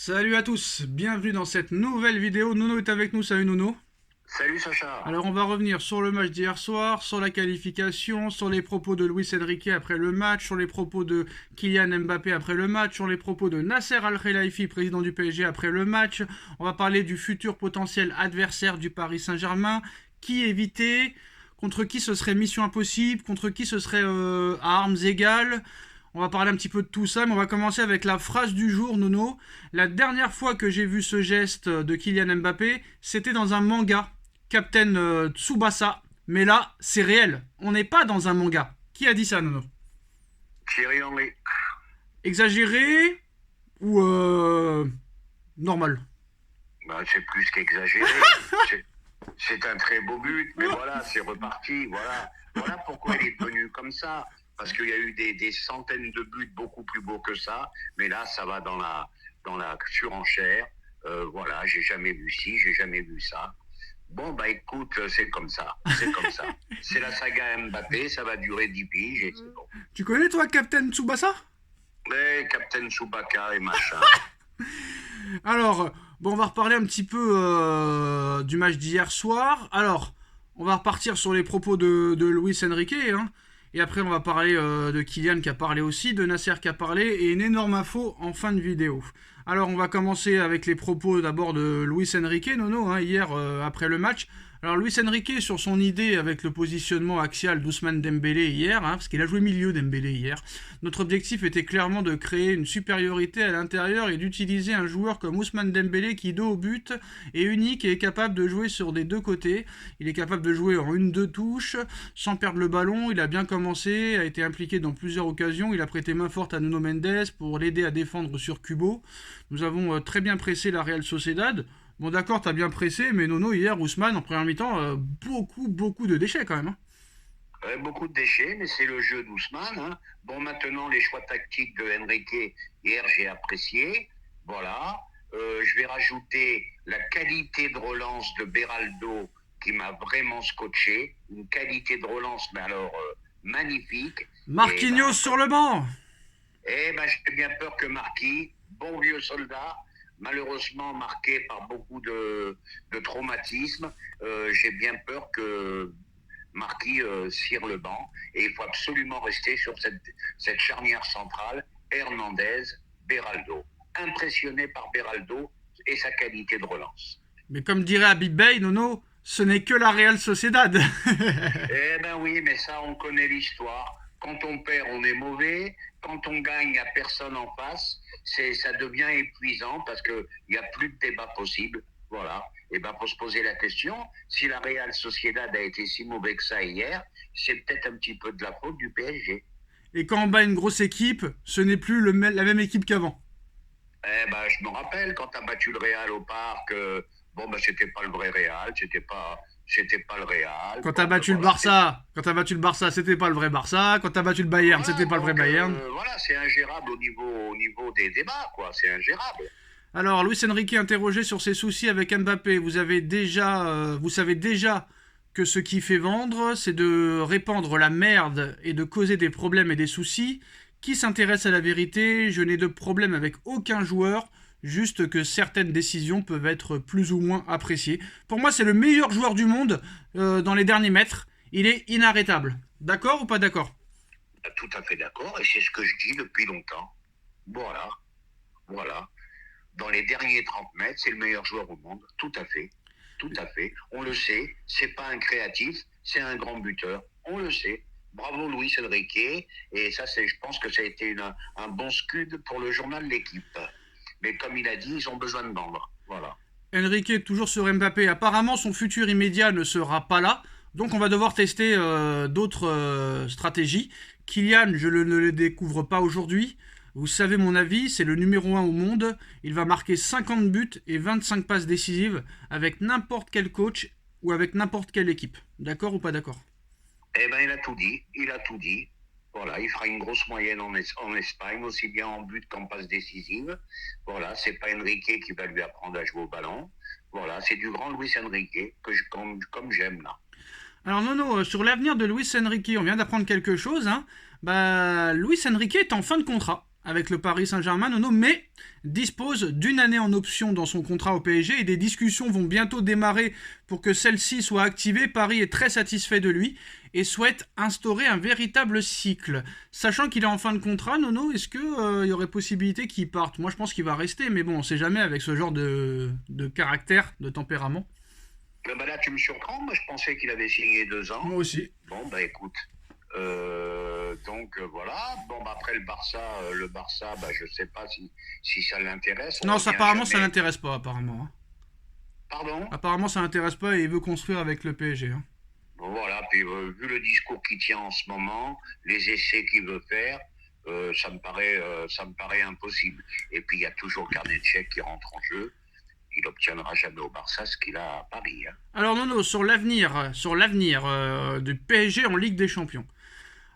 Salut à tous, bienvenue dans cette nouvelle vidéo. Nono est avec nous, salut Nono. Salut Sacha. Alors on va revenir sur le match d'hier soir, sur la qualification, sur les propos de Luis Enrique après le match, sur les propos de Kylian Mbappé après le match, sur les propos de Nasser Al-Khelaifi, président du PSG après le match. On va parler du futur potentiel adversaire du Paris Saint-Germain, qui éviter, contre qui ce serait mission impossible, contre qui ce serait à armes égales. On va parler un petit peu de tout ça, mais on va commencer avec la phrase du jour, Nono. La dernière fois que j'ai vu ce geste de Kylian Mbappé, c'était dans un manga, Captain Tsubasa. Mais là, c'est réel. On n'est pas dans un manga. Qui a dit ça, Nono? Thierry Henry. Exagéré ou normal? C'est plus qu'exagéré. C'est- c'est un très beau but, mais voilà, c'est reparti. Voilà pourquoi il est venu comme ça. Parce qu'il y a eu des centaines de buts beaucoup plus beaux que ça. Mais là, ça va dans la surenchère. Voilà, j'ai jamais vu ci, j'ai jamais vu ça. Bon, écoute, c'est comme ça. C'est comme ça. C'est la saga Mbappé, ça va durer 10 piges et c'est bon. Tu connais, toi, Captain Tsubasa? Mais Captain Chewbacca et machin. Alors, bon, on va reparler un petit peu du match d'hier soir. Alors, on va repartir sur les propos de Luis Enrique, hein. Et après, on va parler de Kylian qui a parlé aussi, de Nasser qui a parlé, et une énorme info en fin de vidéo. Alors, on va commencer avec les propos d'abord de Luis Enrique, Nono, hein, hier après le match. Alors, Luis Enrique, sur son idée avec le positionnement axial d'Ousmane Dembélé hier, hein, parce qu'il a joué milieu Dembélé hier, notre objectif était clairement de créer une supériorité à l'intérieur et d'utiliser un joueur comme Ousmane Dembélé qui, dos au but, est unique et est capable de jouer sur des deux côtés. Il est capable de jouer en 1-2 touches, sans perdre le ballon. Il a bien commencé, a été impliqué dans plusieurs occasions. Il a prêté main forte à Nuno Mendes pour l'aider à défendre sur Kubo. Nous avons très bien pressé la Real Sociedad. Bon d'accord, t'as bien pressé, mais Nono, hier, Ousmane, en première mi-temps, beaucoup de déchets quand même, hein. Beaucoup de déchets, mais c'est le jeu d'Ousmane, hein. Bon, maintenant, les choix tactiques de Enrique, hier, j'ai apprécié. Voilà. Je vais rajouter la qualité de relance de Beraldo qui m'a vraiment scotché. Une qualité de relance, mais alors magnifique. Marquinhos sur le banc. J'ai bien peur que Marquis, bon vieux soldat, malheureusement marqué par beaucoup de traumatismes, j'ai bien peur que Marquis cire le banc. Et il faut absolument rester sur cette charnière centrale, Hernandez-Beraldo. Impressionné par Beraldo et sa qualité de relance. Mais comme dirait Habib Bey, Nono, ce n'est que la Real Sociedad. Oui, mais ça, on connaît l'histoire. Quand on perd, on est mauvais. Quand on gagne, il n'y a personne en face. Ça devient épuisant parce qu'il n'y a plus de débat possible. Voilà. Faut se poser la question, si la Real Sociedad a été si mauvais que ça hier, c'est peut-être un petit peu de la faute du PSG. Et quand on bat une grosse équipe, ce n'est plus la même équipe qu'avant. Je me rappelle quand tu as battu le Real au parc, c'était pas le vrai Real, c'était pas le Real. Quand t'as battu le Barça, c'était pas le vrai Barça. Quand t'as battu le Bayern, c'était pas le vrai Bayern. Voilà, c'est ingérable au niveau des débats, quoi. C'est ingérable. Alors, Luis Enrique interrogé sur ses soucis avec Mbappé. Vous savez déjà que ce qui fait vendre, c'est de répandre la merde et de causer des problèmes et des soucis. Qui s'intéresse à la vérité? Je n'ai de problème avec aucun joueur. Juste que certaines décisions peuvent être plus ou moins appréciées. Pour moi, c'est le meilleur joueur du monde dans les derniers mètres. Il est inarrêtable. D'accord ou pas d'accord? Tout à fait d'accord, et c'est ce que je dis depuis longtemps. Voilà. Dans les derniers 30 mètres, c'est le meilleur joueur au monde. Tout à fait. On le sait, c'est pas un créatif, c'est un grand buteur. On le sait. Bravo Luis Enrique. Et ça, je pense que ça a été un bon scud pour le journal L'Équipe. Mais comme il a dit, ils ont besoin de vendre. Voilà. Enrique toujours sur Mbappé. Apparemment, son futur immédiat ne sera pas là. Donc, on va devoir tester d'autres stratégies. Kylian, je ne le découvre pas aujourd'hui. Vous savez mon avis, c'est le numéro 1 au monde. Il va marquer 50 buts et 25 passes décisives avec n'importe quel coach ou avec n'importe quelle équipe. D'accord ou pas d'accord? Il a tout dit. Voilà, il fera une grosse moyenne en Espagne, aussi bien en but qu'en passe décisive. Voilà, c'est pas Enrique qui va lui apprendre à jouer au ballon. Voilà, c'est du grand Luis Enrique, comme j'aime là. Alors Nono, sur l'avenir de Luis Enrique, on vient d'apprendre quelque chose, hein. Luis Enrique est en fin de contrat avec le Paris Saint-Germain, Nono, mais dispose d'une année en option dans son contrat au PSG et des discussions vont bientôt démarrer pour que celle-ci soit activée. Paris est très satisfait de lui et souhaite instaurer un véritable cycle. Sachant qu'il est en fin de contrat, Nono, est-ce qu'il y aurait possibilité qu'il parte? Moi, je pense qu'il va rester, mais bon, on sait jamais avec ce genre de caractère, de tempérament. Bah là, tu me surprends. Moi, je pensais qu'il avait signé 2 ans. Moi aussi. Bon, bah écoute. Donc voilà. Bon, bah après le Barça, bah je sais pas si ça l'intéresse. Non, ça, apparemment, ça l'intéresse pas, apparemment. Hein. Pardon? Apparemment, ça l'intéresse pas et il veut construire avec le PSG. Hein. Bon, voilà. Puis vu le discours qu'il tient en ce moment, les essais qu'il veut faire, ça me paraît impossible. Et puis il y a toujours le carnet de chèques qui rentre en jeu. Il n'obtiendra jamais au Barça ce qu'il a à Paris. Hein. Alors Nono, sur l'avenir du PSG en Ligue des Champions.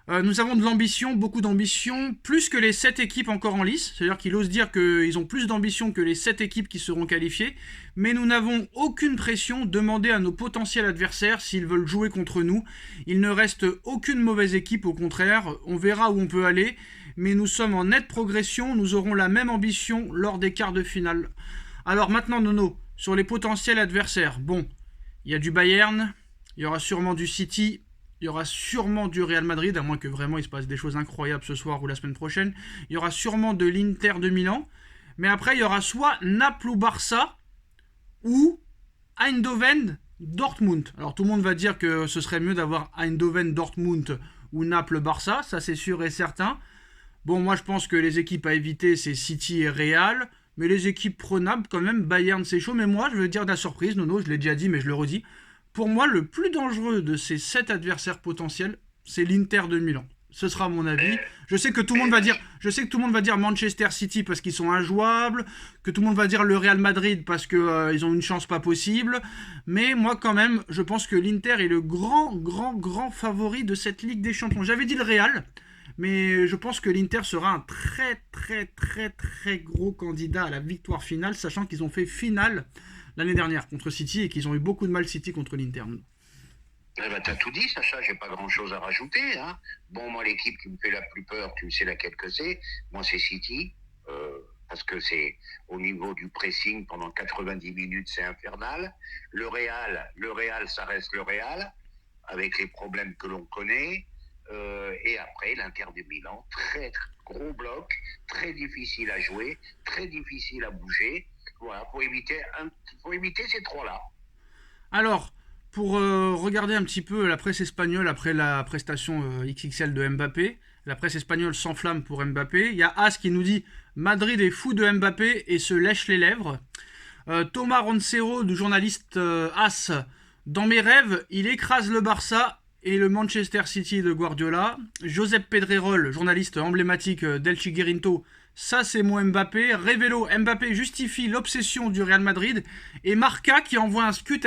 Nous avons de l'ambition, beaucoup d'ambition, plus que les 7 équipes encore en lice. C'est-à-dire qu'il ose dire qu'ils ont plus d'ambition que les 7 équipes qui seront qualifiées. Mais nous n'avons aucune pression. Demandez à nos potentiels adversaires s'ils veulent jouer contre nous. Il ne reste aucune mauvaise équipe, au contraire. On verra où on peut aller. Mais nous sommes en nette progression. Nous aurons la même ambition lors des quarts de finale. Alors maintenant, Nono, sur les potentiels adversaires. Bon, il y a du Bayern, il y aura sûrement du City, il y aura sûrement du Real Madrid, à moins que vraiment il se passe des choses incroyables ce soir ou la semaine prochaine. Il y aura sûrement de l'Inter de Milan. Mais après, il y aura soit Naples ou Barça, ou Eindhoven, Dortmund. Alors tout le monde va dire que ce serait mieux d'avoir Eindhoven, Dortmund ou Naples, Barça, ça c'est sûr et certain. Bon, moi je pense que les équipes à éviter, c'est City et Real. Mais les équipes prenables, quand même, Bayern, c'est chaud. Mais moi, je veux dire de la surprise, Nono, je l'ai déjà dit, mais je le redis. Pour moi, le plus dangereux de ces 7 adversaires potentiels, c'est l'Inter de Milan. Ce sera mon avis. Je sais que tout le monde va dire Manchester City parce qu'ils sont injouables, que tout le monde va dire le Real Madrid parce qu'ils ont une chance pas possible. Mais moi, quand même, je pense que l'Inter est le grand favori de cette Ligue des Champions. J'avais dit le Real. Mais je pense que l'Inter sera un très gros candidat à la victoire finale, sachant qu'ils ont fait finale l'année dernière contre City et qu'ils ont eu beaucoup de mal City contre l'Inter. Eh ben, t'as tout dit, Sacha, j'ai pas grand chose à rajouter. Hein. Bon, moi, l'équipe qui me fait la plus peur, tu sais laquelle que c'est. Moi, c'est City, parce que c'est au niveau du pressing pendant 90 minutes, c'est infernal. Le Real, ça reste le Real, avec les problèmes que l'on connaît. Et après, l'Inter de Milan, très gros bloc, très difficile à jouer, très difficile à bouger. Voilà, pour éviter ces 3-là. Alors, pour regarder un petit peu la presse espagnole après la prestation XXL de Mbappé, la presse espagnole s'enflamme pour Mbappé. Il y a As qui nous dit « Madrid est fou de Mbappé et se lèche les lèvres ». Thomas Roncero, du journaliste As, « Dans mes rêves, il écrase le Barça ». Et le Manchester City de Guardiola. Josep Pedrerol, journaliste emblématique d'El Chiguerinto, ça c'est mon Mbappé. Révélo, Mbappé justifie l'obsession du Real Madrid. Et Marca qui envoie un scud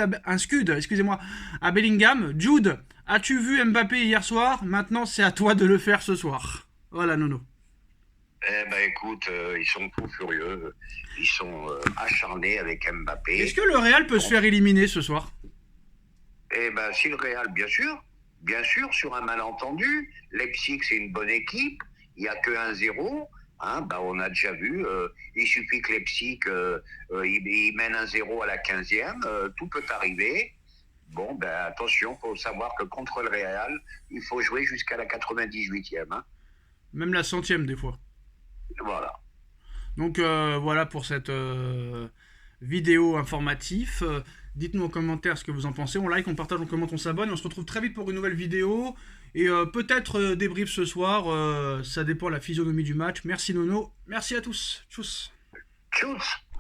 à Bellingham. Jude, as-tu vu Mbappé hier soir? Maintenant c'est à toi de le faire ce soir. Voilà, Nono. Eh ben écoute, ils sont fous furieux. Ils sont acharnés avec Mbappé. Est-ce que le Real peut se faire éliminer ce soir? Eh ben si le Real, bien sûr, sur un malentendu. Leipzig, c'est une bonne équipe. Il n'y a que 1-0. Hein, bah, on a déjà vu. Il suffit que Leipzig il mène 1-0 à la 15e. Tout peut arriver. Bon, ben attention, il faut savoir que contre le Real, il faut jouer jusqu'à la 98e. Hein. Même la 100e des fois. Voilà. Donc voilà pour cette vidéo informative. Dites-nous en commentaire ce que vous en pensez. On like, on partage, on commente, on s'abonne. On se retrouve très vite pour une nouvelle vidéo. Et peut-être débrief ce soir. Ça dépend de la physionomie du match. Merci Nono. Merci à tous. Tchuss. Tchuss.